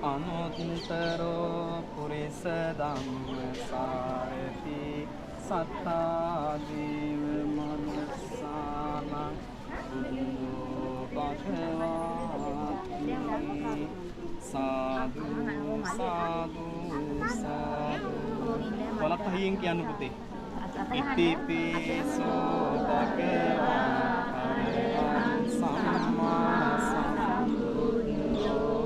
අනුත්තරෝ පුරිස ධම්මසාරති සත්තා දේව මනුස්සානං බුද්ධෝ භගවාති සාදු සාදු සාදු වලත් හයියෙන් කියන්න පුතේ ඉතිපිසෝ භගවාන් සම්මා සම්බුද්ධෝ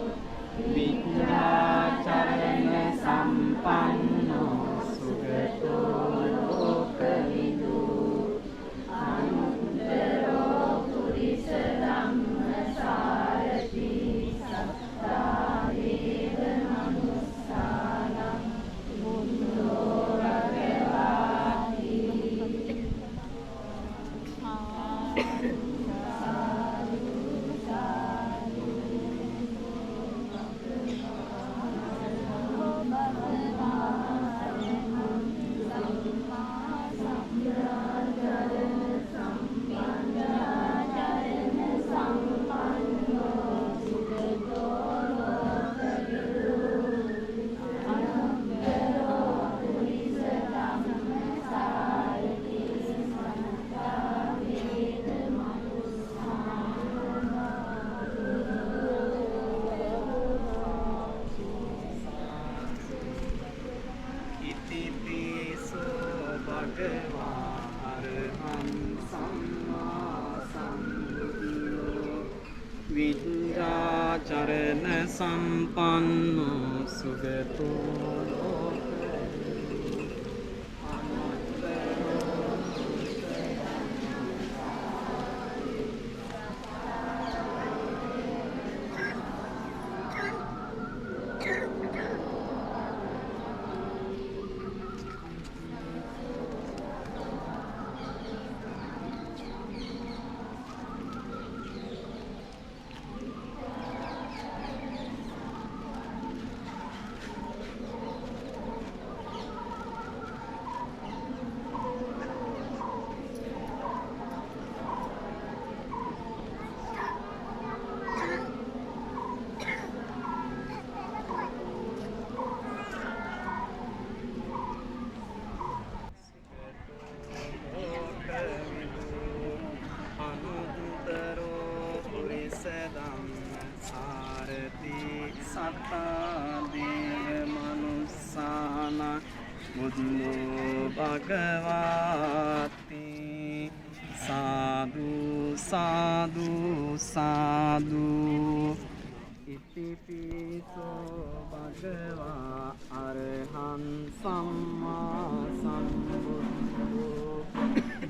විද්‍යාචරණ සම්පන්නෝ සුගතෝ ලෝකවිදු අනුත්තරෝ පුරිස ධම්මසාරති සත්තා දේව මනුස්සානං බුද්ධෝ භගවාති විද්‍යාචරණ සම්පන්නෝ සුගතෝ ලෝකවිදු අනුත්තරෝ පුරිස ධම්මසාරති සත්තා දේව මනුස්සානං බුද්ධෝ භගවාති සාදු සාදු සාදු ඉතිපිසෝ භගවා අරහං සම්මා සම්බුද්ධෝ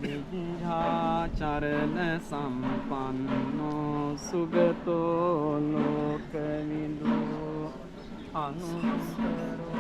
විද්‍යාචරණ සම්පන්නෝ සුගතෝ ලෝකවිදු අනුත්තරෝ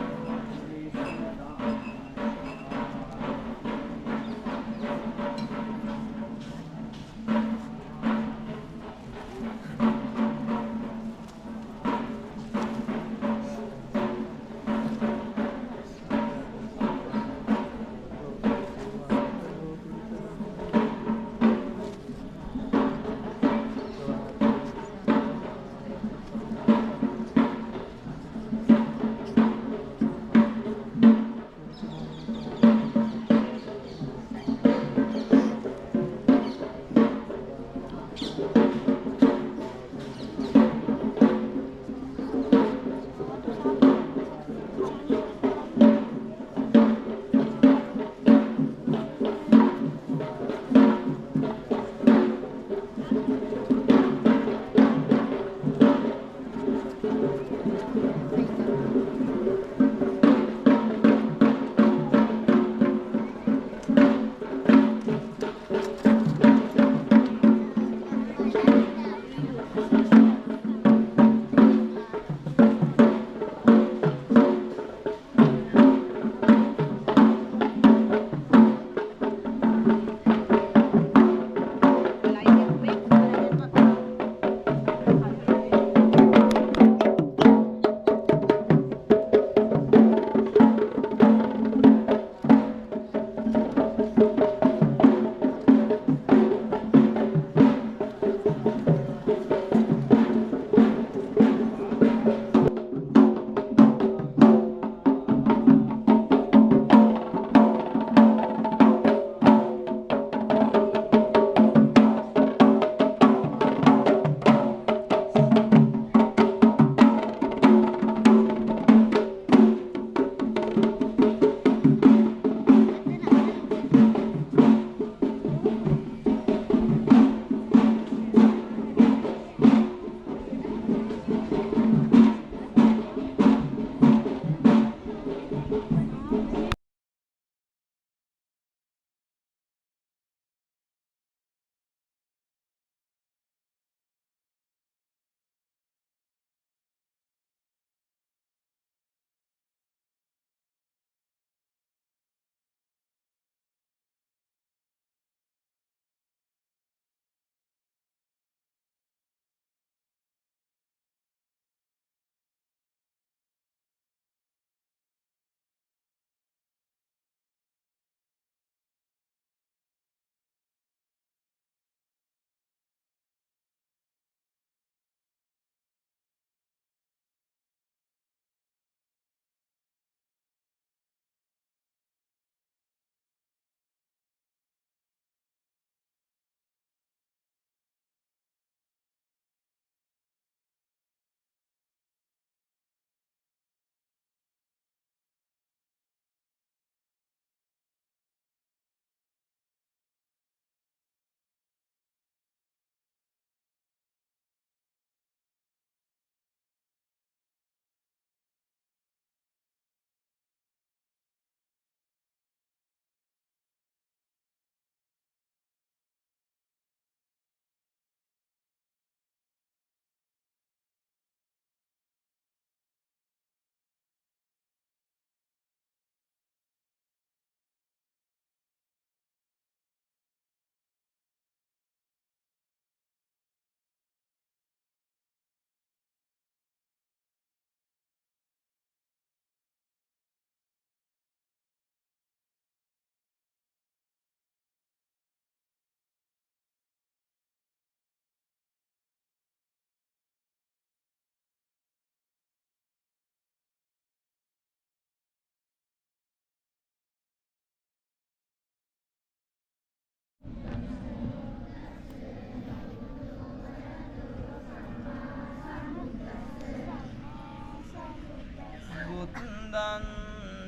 බුද්ධං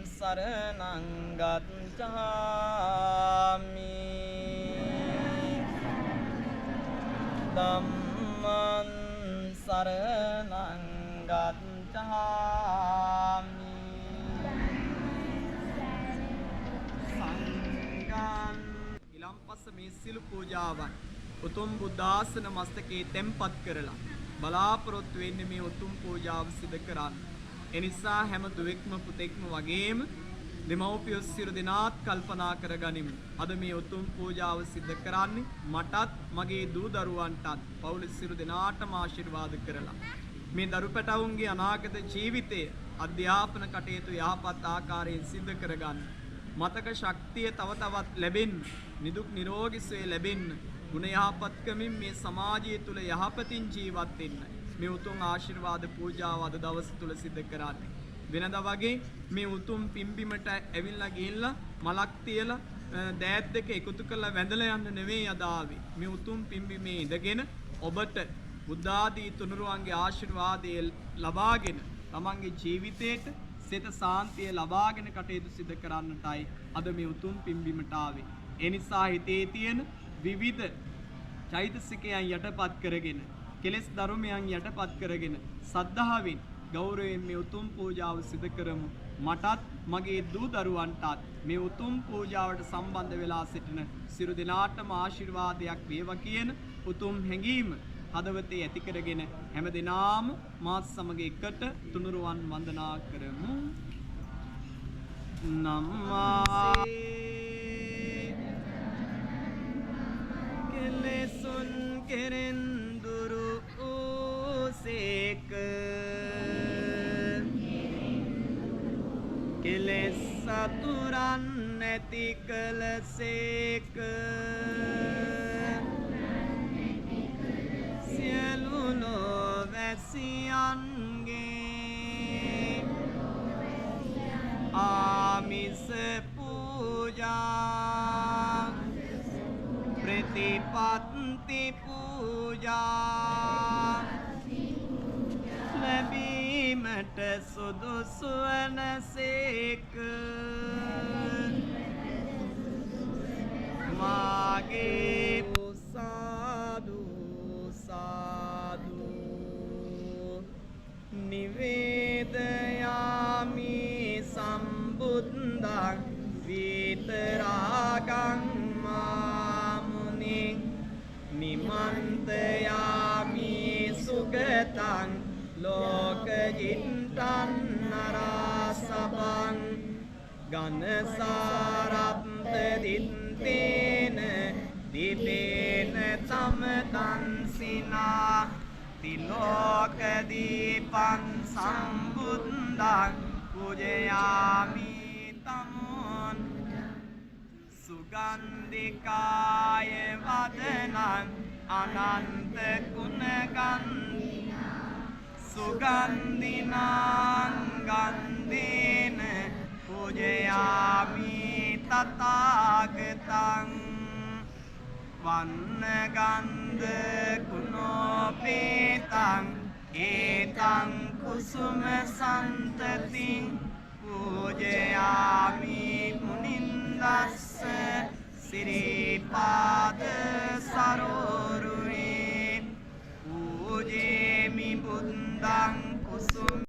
සරණං ගච්ඡාමි ධම්මං සරණං ගච්ඡාමි සංඝං ඊළම්පස්ස මේ සිළු පූජාවන් උතුම් බුද්ධාසන මස්තකේ තැන්පත් කරලා බලාපොරොත්තු වෙන්නේ මේ උතුම් පූජාව සිදු කරන්න. එනිසා හැම දුවෙක්ම පුතෙක්ම වගේම දෙමව්පියෝ සියලු දෙනාත් කල්පනා කරගනිමු. අද මේ උතුම් පූජාව සිදු කරන්නේ මටත් මගේ දූ දරුවන්ටත් පවුල සියලු දෙනාටම ආශිර්වාද කරලා මේ දරු පැටවුන්ගේ අනාගත ජීවිතය අධ්‍යාපන කටයුතු යහපත් ආකාරයෙන් සිදු කරගන්න. මතක ශක්තිය තව තවත් ලැබෙන්න, නිදුක් නිරෝගී සුවය ලැබෙන්න, ගුණ යහපත්කමින් මේ සමාජය තුල යහපතින් ජීවත් වෙන්න මේ උතුම් ආශිර්වාද පූජාව අද දවස තුල සිදු කරන්නේ. වෙනදා වගේ මේ උතුම් පිම්බිමට ඇවිල්ලා ගිහිල්ලා මලක් තියලා දෑත් දෙක එකතු කරලා වැඳලා යන්න නෙවෙයි අද ආවේ. මේ උතුම් පිම්බිමේ ඉඳගෙන ඔබට බුද්ධ ආදී තුනුරුවන්ගේ ආශිර්වාදය ලබාගෙන තමන්ගේ ජීවිතේට සිත සාන්තිය ලබාගෙන කටයුතු සිදු කරන්නටයි අද මේ උතුම් පිම්බිමට ආවේ. ඒ නිසා හිතේ තියෙන විවිධ චෛතසිකයන් යටපත් කරගෙන කෙලෙස් ධර්මයන් යටපත් කරගෙන සද්ධාවෙන් ගෞරවයෙන් මේ උතුම් පූජාව සිදු කරමු. මටත් මගේ දූ දරුවන්ටත් මේ උතුම් පූජාවට සම්බන්ධ වෙලා සිටින සියලු දෙනාටම ආශිර්වාදයක් වේවා කියන උතුම් හැඟීම හදවතේ ඇති කරගෙන හැම දිනාම මාත් සමග එකට තුනුරුවන් වන්දනා කරමු. නම්මාසේ කෙලෙසුන් කෙරෙන් දුරු වූසේක කෙලෙස් සතුරන් නැති කලසේක සියලු ලෝවැසියන්ගේ ආමිස පූජා ප්‍රතිපත්ති පූජා ලැබීමට සුදුසු වනසේක මාගේ සාදු සාදු නිවේදයාමි සම්බුද්ධං විතරාගං නිමන්තයාමි සුගතං ලෝකජිත්තං නරාසබං ගනසාරප්ත දිත්තේන දිතේන තමතංසිනා තිලෝකදීපං සම්බුද්ධං පූජයාමි තමුන් සුගන්ධිකාය වදනං අනන්ත කුණගන් සුගන්ධිනං ගන්ධේන පූජයාමි තථාගතං වන්නගන්ධ කුණෝපේතං ඒතං කුසුම සන්තතින් පූජයාමි මුනින්දස්ස සිරිපාද සරෝරුවේ පූජේමි බුද්ධං කුසුම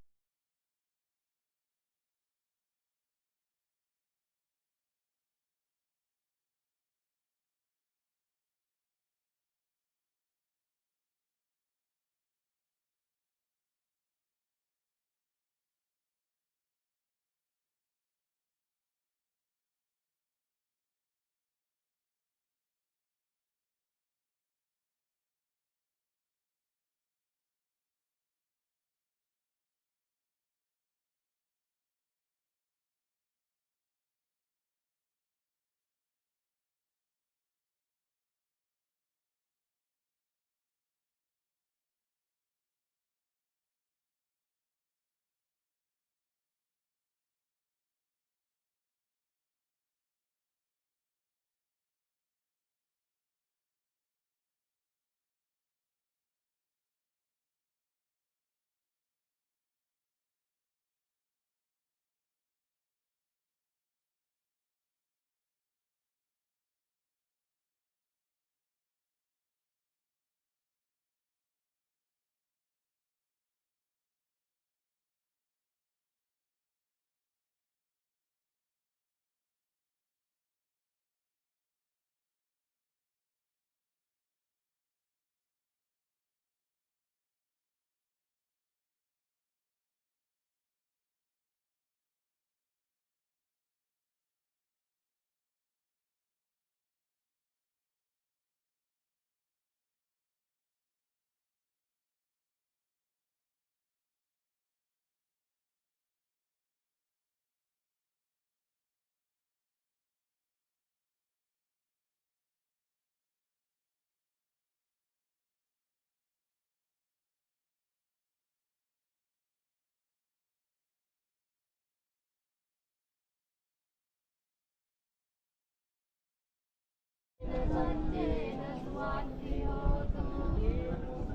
සච්චේන සුවත්ති හෝතු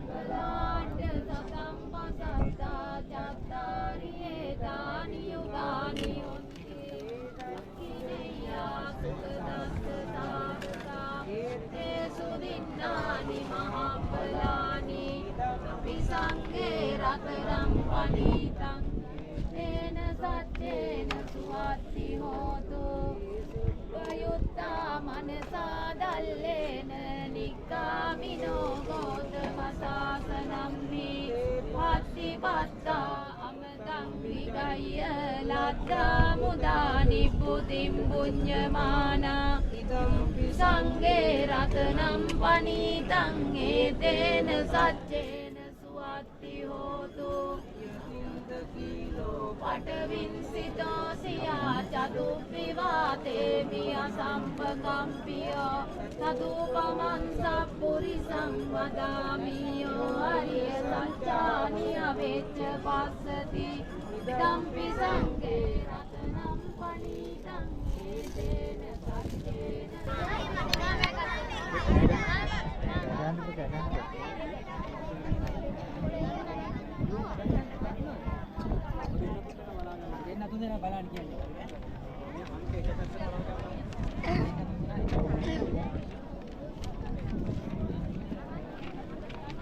බලාණ්ඩ සතම් පසත්තා චත්තාරි ඒතානි යුගානි උන්ති කිනේයා සුඛදස්සතාරතා තේසු දින්නානි මහබ්බලානි විසංගේ රතරම් පණීතං තේන සච්චේන සුවත්ති හෝතු වයුත්තා මනසා දල්ලේන නික්කාමිනෝ ගෝතම සාසනම්හි පත්තිපත්තා අමතං විගය්‍ය ලද්දා මුදා නිබ්බුතිම් පුඤ්ඤමානා සංඝේ රතනම් පනීතං ඒතේන සච්චේන සුවත්ති හෝතු පටවින්සිතෝ සියා චතුප්පිවාතේ මිය සම්පකම්පිය සතුපමං සප්පුරිසං වදාමියෝ අරිය සත්‍යානි අවෙච්ච පස්සති ධම්පි සංඝේ රතනම් පණීතං ඒතේන සච්චේන දෙන්න බලන්න කියන්නේ.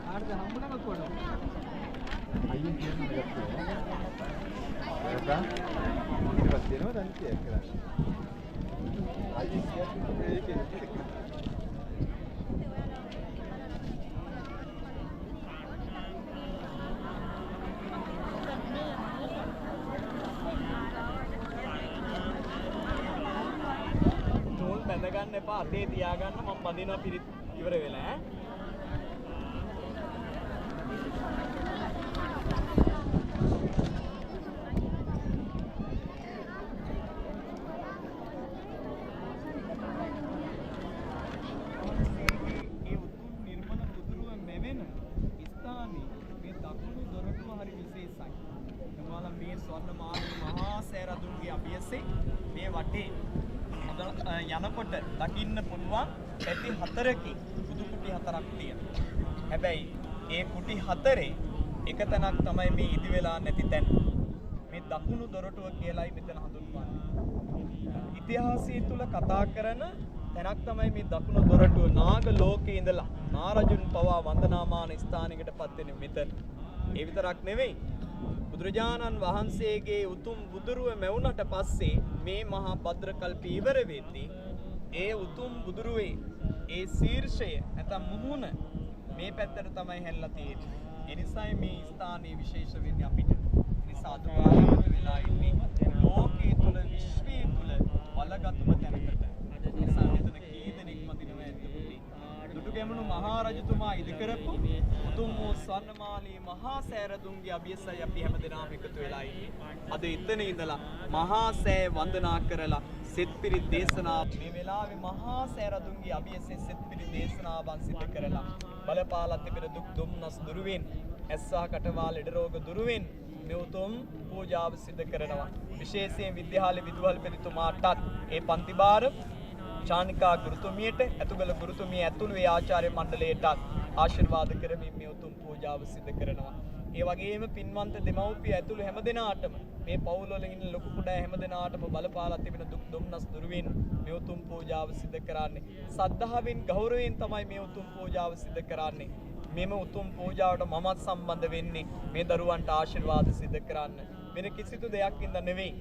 ආර්ද හම්බුනම කොහොමද? අයියෝ කියන්නේ ඒක. ඒක දෙනවා දැන් කියලා. අයියෝ කියන්නේ ඒක. බැඳගන්න එපා අතේ තියාගන්න මම බඳිනවා පිරිත් ඉවර වෙලා ඈ ඒ උතුම් නිර්මල බුදුරුව මෙවෙන ස්ථානයේ මේ දකුණු දොරටුව හරි විශේෂයි. එමාලා මේ ස්වර්ණමාලී මහා සෑරදුන්ගේ අභියසේ මේ වටේ යනකොට දකින්න පුළුවන් පැති හතරකින් බුදු කුටි හතරක් තියෙනවා. හැබැයි ඒ කුටි හතරේ එක තැනක් තමයි මේ ඉදි වෙලා නැති තැන. මේ දකුණු දොරටුව කියලායි මෙතන හඳුන්වන්නේ. ඉතිහාසය තුල කතා කරන තැනක් තමයි මේ දකුණු දොරටුව. නාග ලෝකේ ඉඳලා නාරජුන් පවා වන්දනාමාන ස්ථානයකටපත් වෙන්නේ මෙතන. ඒ විතරක් නෙවෙයි බුදුරජාණන් වහන්සේගේ උතුම් බුදුරුව මැවුනට පස්සේ මේ මහා භද්‍රකල්පී ඉවර වෙද්දී ඒ උතුම් බුදුරුවේ ඒ ශීර්ෂය නැත්නම් මුහුණ මේ පැත්තට තමයි හැල්ලා තියෙන්නේ. ඒ නිසායි මේ ස්ථානයේ විශේෂ වෙන්නේ අපිට. ඒ නිසා අදුරාගත වෙලා ඉන්නේ ලෝකයේ තුල විශ්වයේ තුල වලගතුම තැනකට. ඒ නිසා මෙතන කී දෙනෙක්ම දිනව ඇද්දපුටි. දුටුගැමුණු මහා රජතුමා ඉදි කරපු උතුම් වූ ස්වර්ණමාලී මහා සෑරදුන්ගේ අභියසයි අපි හැමදෙනාම එකතු වෙලා ඉන්නේ. අද එතන ඉඳලා මහා සෑ වන්දනා කරලා සෙත්පිරිත් දේශනා මේ වෙලාවේ මහා සෑරදුන්ගේ අභියසේ සෙත්පිරිත් දේශනාවන් සිදු කරලා බලපාලා තිබෙන දුක් දුම්නස් දුරුවෙන් ඇස්සා කටවාල ඉඩ රෝග දුරුවෙන් මේ උතුම් පූජාව සිදු කරනවා. විශේෂයෙන් විද්‍යාලය විදුහල්පතිතුමාටත් ඒ පන්තිභාර චානිකා ගුරුතුමියට ඇතුගල ගුරුතුමිය ඇතුළු ඒ ආචාර්ය මණ්ඩලයටත් ආශිර්වාද කරමින් මේ උතුම් පූජාව සිදු කරනවා. ඒ වගේම පින්වන්ත දෙමව්පිය ඇතුළු හැමදෙනාටම මේ පවුල් වල ඉන්න ලොකු කුඩා හැමදෙනාටම බලපාලා තිබෙන දුක් දුම්නස් දුරුවෙන් මේ උතුම් පූජාව සිදු කරන්නේ. සද්ධාවෙන් ගෞරවයෙන් තමයි මේ උතුම් පූජාව සිදු කරන්නේ. මෙම උතුම් පූජාවට මමත් සම්බන්ධ වෙන්නේ මේ දරුවන්ට ආශිර්වාද සිදු කරන්න. වෙන කිසිදු දෙයක් ඉඳ නෙවෙයි.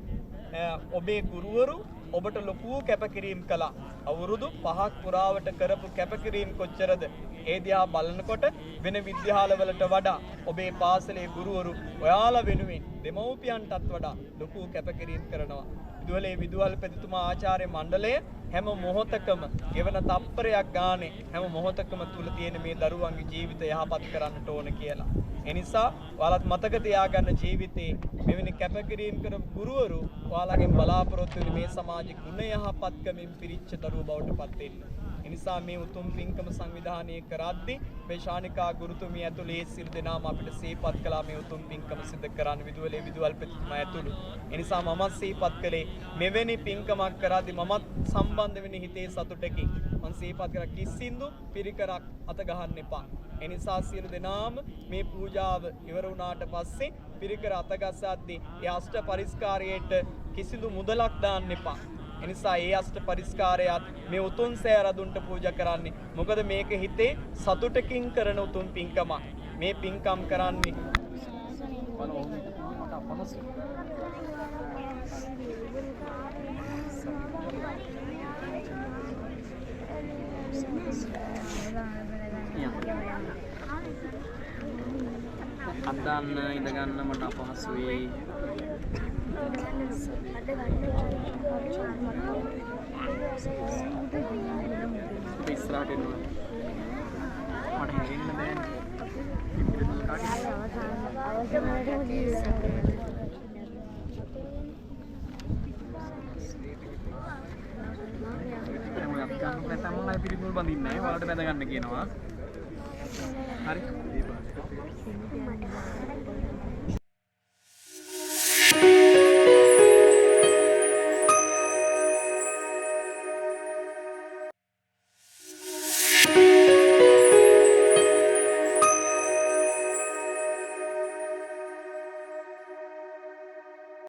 ඔබේ ගුරුවරු ඔබට ලොකු කැපකිරීම කළා. අවුරුදු 5ක් පුරාවට කරපු කැපකිරීම කොච්චරද? ඒ දිහා බලනකොට වෙන විද්‍යාලවලට වඩා ඔබේ පාසලේ ගුරුවරු ඔයාලා වෙනුවෙන් දෙමව්පියන්ටත් වඩා ලොකු කැපකිරීම කරනවා. විදුහලේ විදුහල්පතිතුමා ආචාර්ය මණ්ඩලය හැම මොහොතකම ගෙවන තප්පරයක් ගානේ හැම මොහොතකම තුල තියෙන මේ දරුවන්ගේ ජීවිතය යහපත් කරන්නට ඕන කියලා. ඒ නිසා ඔයාලත් මතක තියාගන්න ජීවිතේ මෙවැනි කැපකිරීම කරපු ගුරුවරු ඔයාලගෙන් බලාපොරොත්තු වෙන මේ සමාජයේ ගුණ යහපත්කමින් පිරිච්ච දරුවෝ බවට පත් වෙන්න. ඒ නිසා මේ උතුම් පින්කම සංවිධානය කරද්දී මේ ශානිකා ගුරුතුමිය ඇතුළු ඒ සිල් දෙනාම අපිට සිහිපත් කළා මේ උතුම් පින්කම සිදු කරන්න විදුහලේ විදුහල්පතිතුමා ඇතුළු. ඒ නිසා මමත් සිහිපත් කළේ මෙවැනි පින්කමක් කරද්දී මමත් සම්බන්ධ වෙන හිතේ සතුටකින් මම සිහිපත් කර කිසිඳු පිරිකරක් අත ගහන්න එපා. ඒ නිසා සියලු දෙනාම මේ පූජාව ඉවර වුණාට පස්සේ පිරිකර අත ගසද්දී ඒ අෂ්ට පරිස්කාරයට කිසිදු මුදලක් දාන්න එපා. ඒ නිසා ඒ අෂ්ට පරිස්කාරයත් මේ උතුම් සෑරදුන්ට පූජා කරන්නේ. මොකද මේක හිතේ සතුටකින් කරන උතුම් පින්කමක්. මේ පින්කම් කරන්නේ අදන්න ඉඳගන්න මට අපහසුයි. ඉස්සරහට එනවා. මට හැරෙන්න බෑනේ. නැත්නම් මම පිළිපොල් බඳින්නේ නැහැ. ඔයාලට බැඳ ගන්න කියනවා. හරි.